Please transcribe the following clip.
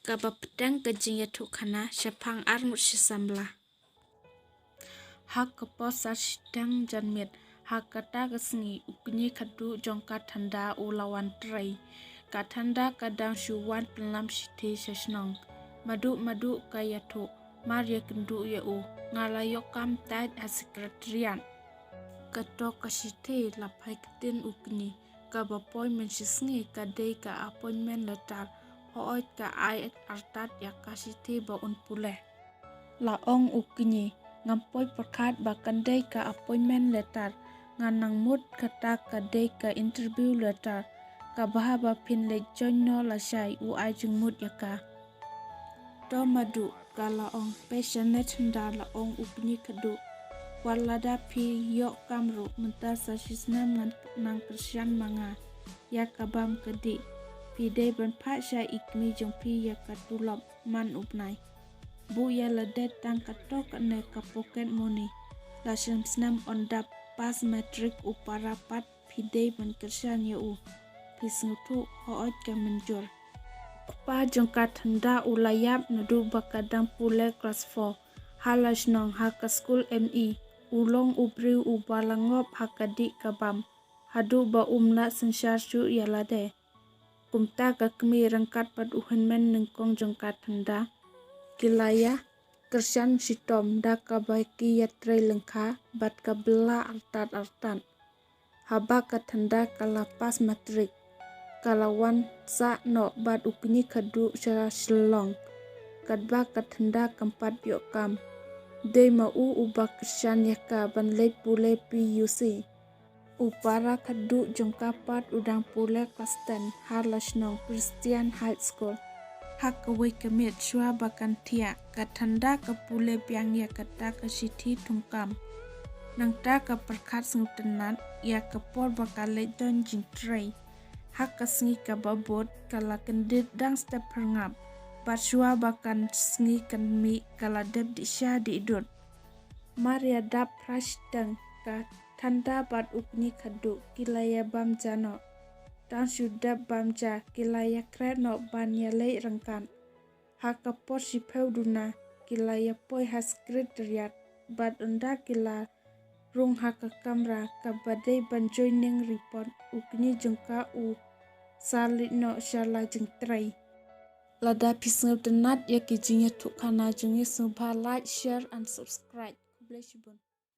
Kaba pedang kejinya tukana syapang armut syasambla. Hak kepos sedang janmit. Hak kata kesni ukni kadu jongka tanda ulawan terai. Katanda kadang syuwan pelam siti sesnong. Madu kayato. Maria kendu yau. Ngalayok kam tait sekretarian. Kato kasite lapai ketin ukni. Kaba appointment sisngi kadai ka appointment letter. Hoot ka ay artat ya kasite baun puleh. Laong ukni. Ngampoi perkat bakandai ka appointment letter. Nganang mut kata kadai ka interview letter. Kabahaba pin le jono lasai uai jengmut yaka. To madu ka laong passionate henda laong ukni kadu. Walada pi yok kamru mentasa sisnam nang persian manga ya kabam kedi pi de ban pha sha ikmi jong pi ya katulop man upnai bu ya ladet tang kato kane ka pocket money la snam on dap pas matric upara pat pi de ban kersian ya u pi snutu hoot ka menjur pa jong ka thanda ulayap nadu bakadang pule class 4 halash nong haka school me ulong ubriu ubalangop hakadi kabam hadu ba umna sensar su yalade kumta ka kemi rangkat pad uhenmen nengkong jongkat handa kilaya kersan sitom da kabaki yatre lengkha bat kabela artat haba ka thanda kalapas matrik kalawan sa no bat ukni khadu sha silong kadba ka thanda kampat yokam de mau ubak kersan yaka banlei pule PUC upara kadu jongkapat udang pule kasten harlasnong Christian High School hakawai kemit shua bakan tia katanda ka pule biang ya kata ka siti tungkam nangta ka perkat sengtenat ya kapor bakale don jingtray hakasengi ka babot kala kendit dang step perngap Barsua bakan sengi kanmi kala deb di sya di idut. Maria dap prashtang ka tanda bat ukni kadu kilaya bamjano. Dan sudah bamja kilaya kreno ban yalai rengkan. Haka porsi peuduna kilaya poi has sekretariat bat unda kila rung haka kamera kabadai ban joining report ukni jengka u salit no syala jengtrai. Lada pisngap denat ya kijinya tukana jengi subha like, share and subscribe. Bless you.